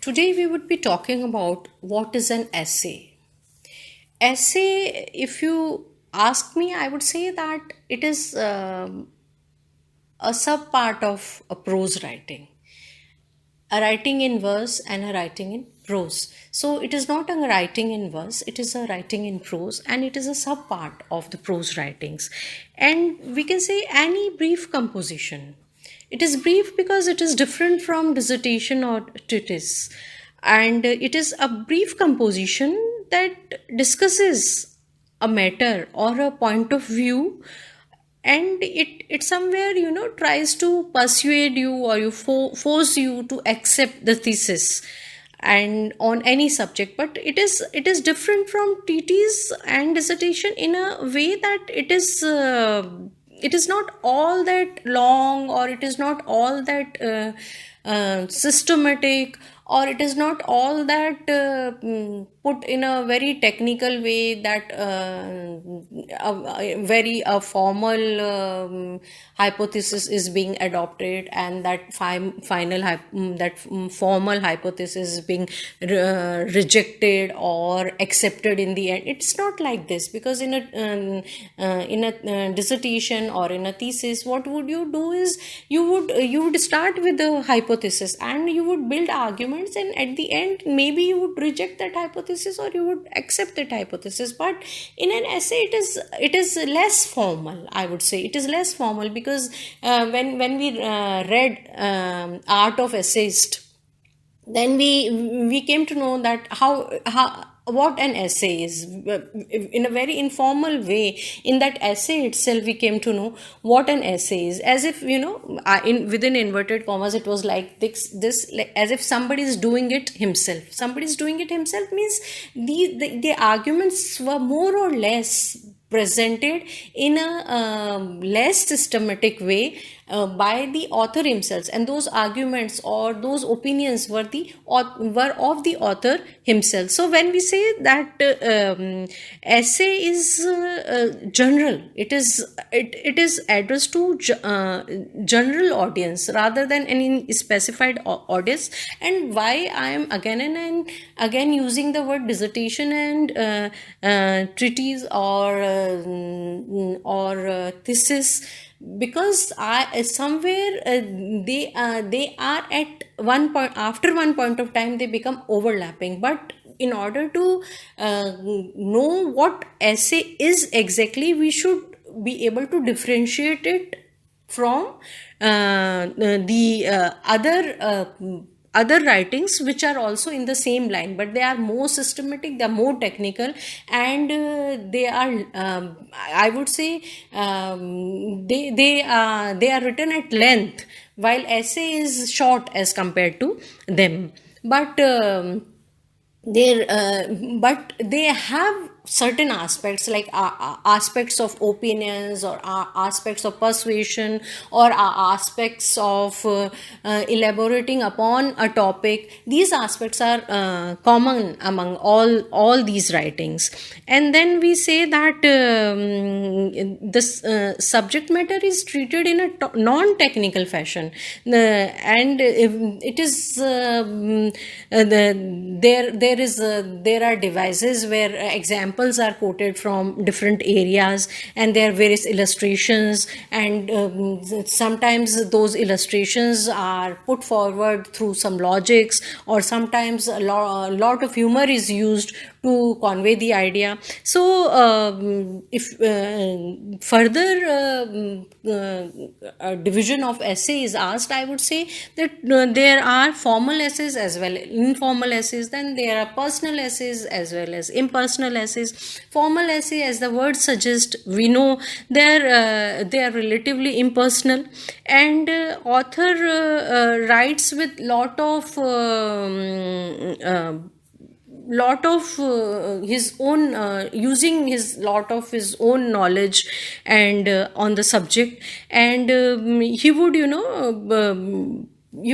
Today we would be talking about what is an essay. Essay, if you ask me, I would say that it is a sub part of a prose writing, a writing in verse and a writing in prose. So it is not a writing in verse, it is a writing in prose, and it is a sub part of the prose writings. And we can say any brief composition. It is brief because it is different from dissertation or treatise, and it is a brief composition that discusses a matter or a point of view, and it somewhere tries to persuade you, or force you to accept the thesis and on any subject. But it is different from treatise and dissertation in a way that it is not all that long, or it is not all that systematic, or it is not all that put in a very technical way, that a very formal hypothesis is being adopted, and that formal hypothesis is being rejected or accepted in the end. It's not like this, because in a dissertation or in a thesis, what would you do is you would start with the hypothesis and you would build arguments, and at the end maybe you would reject that hypothesis or you would accept that hypothesis. But in an essay, it is less formal. I would say it is less formal, because when we read Art of Essayist, then we came to know that how what an essay is, in a very informal way. In that essay itself, we came to know what an essay is, as if in within inverted commas, it was like this like, as if somebody is doing it himself. Somebody is doing it himself means the arguments were more or less presented in a less systematic way by the author himself, and those arguments or those opinions were of the author himself. So when we say that essay is general, it is addressed to general audience rather than any specified audience. And why I am again and again using the word dissertation and treatise or thesis, because I somewhere they are at one point, after one point of time they become overlapping. But in order to know what essay is exactly, we should be able to differentiate it from the other writings which are also in the same line, but they are more systematic, they are more technical, and they are I would say they are written at length, while essay is short as compared to them. But there but they have certain aspects, like aspects of opinions, or aspects of persuasion, or aspects of elaborating upon a topic. These aspects are common among all these writings. And then we say that this subject matter is treated in a non-technical fashion, and it is there are devices where examples are quoted from different areas, and there are various illustrations, and sometimes those illustrations are put forward through some logics, or sometimes a lot of humor is used to convey the idea. So if further division of essay is asked, I would say that there are formal essays as well as informal essays, then there are personal essays as well as impersonal essays. Formal essay, as the word suggests, we know they are relatively impersonal, and author writes with lot of his own using his lot of his own knowledge and on the subject. And he would he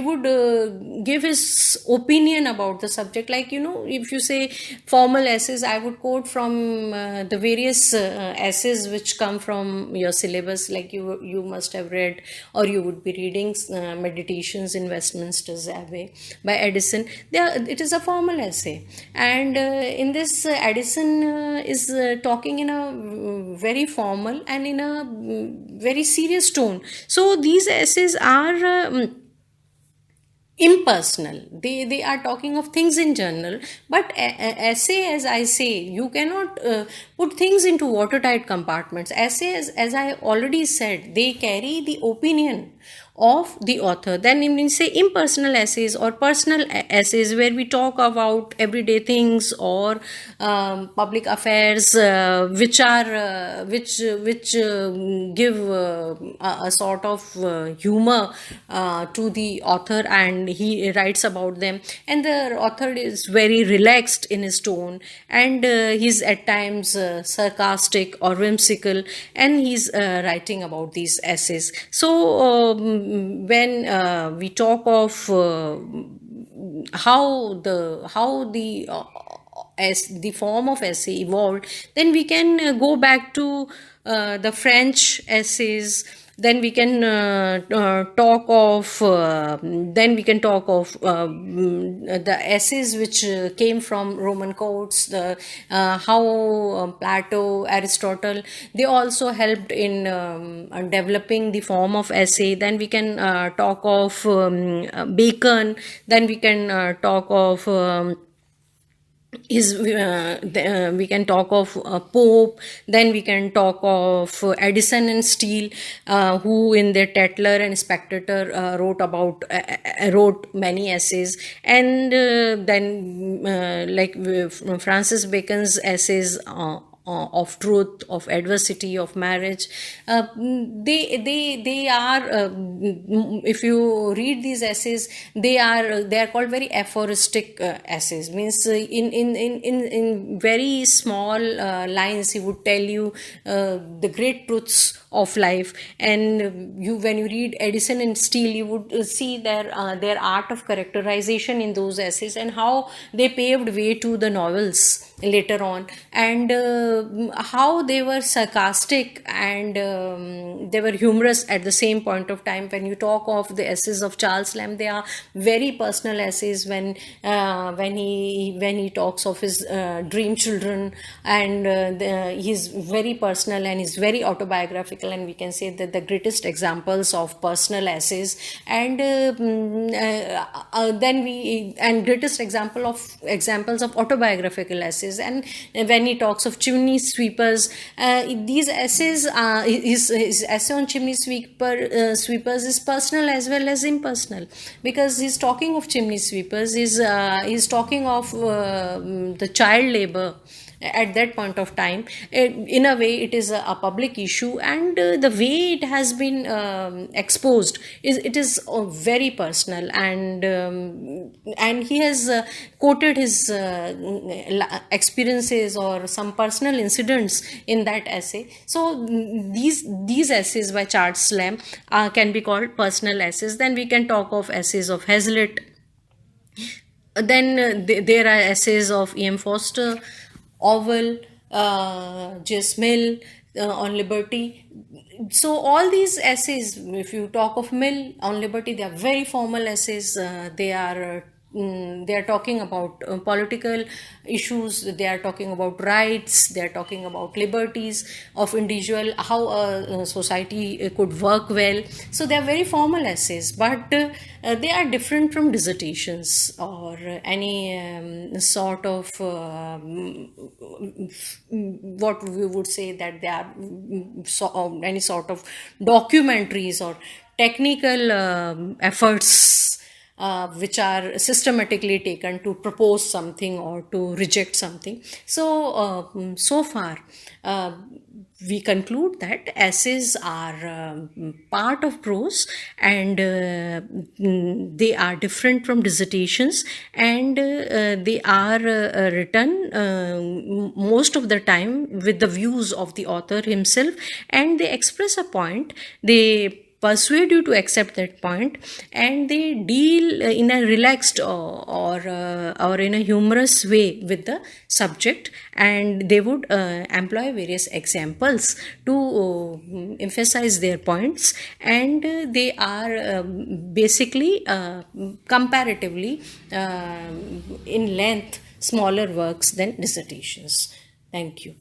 would give his opinion about the subject. Like, if you say formal essays, I would quote from the various essays which come from your syllabus. Like, you must have read, or you would be reading Meditations in Westminster's Abbey by Addison. It is a formal essay, and in this, Addison is talking in a very formal and in a very serious tone. So these essays are impersonal. They are talking of things in general, but essay, as I say, you cannot put things into watertight compartments. Essays, as I already said, they carry the opinion of the author. Then we say impersonal essays or personal essays, where we talk about everyday things or public affairs, which are which give a sort of humor to the author, and he writes about them, and the author is very relaxed in his tone, and he's at times sarcastic or whimsical, and he's writing about these essays. So when we talk of how as the form of essay evolved, then we can go back to the French essays. Then we can talk of the essays which came from Roman courts, the how Plato, Aristotle, they also helped in developing the form of essay. Then we can talk of Bacon. Then we can talk of we can talk of Pope. Then we can talk of Addison and Steele, who in their Tatler and Spectator wrote many essays. And then Francis Bacon's essays of truth, of adversity, of marriage. They are, if you read these essays, they are called very aphoristic essays. Means in very small lines, he would tell you the great truths of life. And when you read Addison and Steele, you would see their art of characterization in those essays, and how they paved way to the novels later on, and how they were sarcastic and they were humorous at the same point of time. When you talk of the essays of Charles Lamb, they are very personal essays. When he talks of his dream children, and he's very personal and he's very autobiographical, and we can say that the greatest examples of personal essays. And greatest examples of autobiographical essays. And when he talks of chimney sweepers, these essays, his essay on chimney sweepers is personal as well as impersonal, because he's talking of chimney sweepers, he's talking of the child labor at that point of time. In a way, it is a public issue, and the way it has been exposed is very personal. And he has quoted his experiences or some personal incidents in that essay. So these essays by Charles Lamb can be called personal essays. Then we can talk of essays of Hazlitt. Then there are essays of E.M. Forster, Orwell, J.S. Mill on liberty. So all these essays, if you talk of Mill on liberty, they are very formal essays. They are talking about political issues, they are talking about rights, they are talking about liberties of individual, how a society could work well. So they are very formal essays, but they are different from dissertations or any sort of what we would say that they are any sort of documentaries or technical efforts which are systematically taken to propose something or to reject something. So, so far, we conclude that essays are part of prose, and they are different from dissertations, and they are written most of the time with the views of the author himself, and they express a point. They persuade you to accept that point, and they deal in a relaxed or in a humorous way with the subject, and they would employ various examples to emphasize their points, and they are basically comparatively in length smaller works than dissertations. Thank you.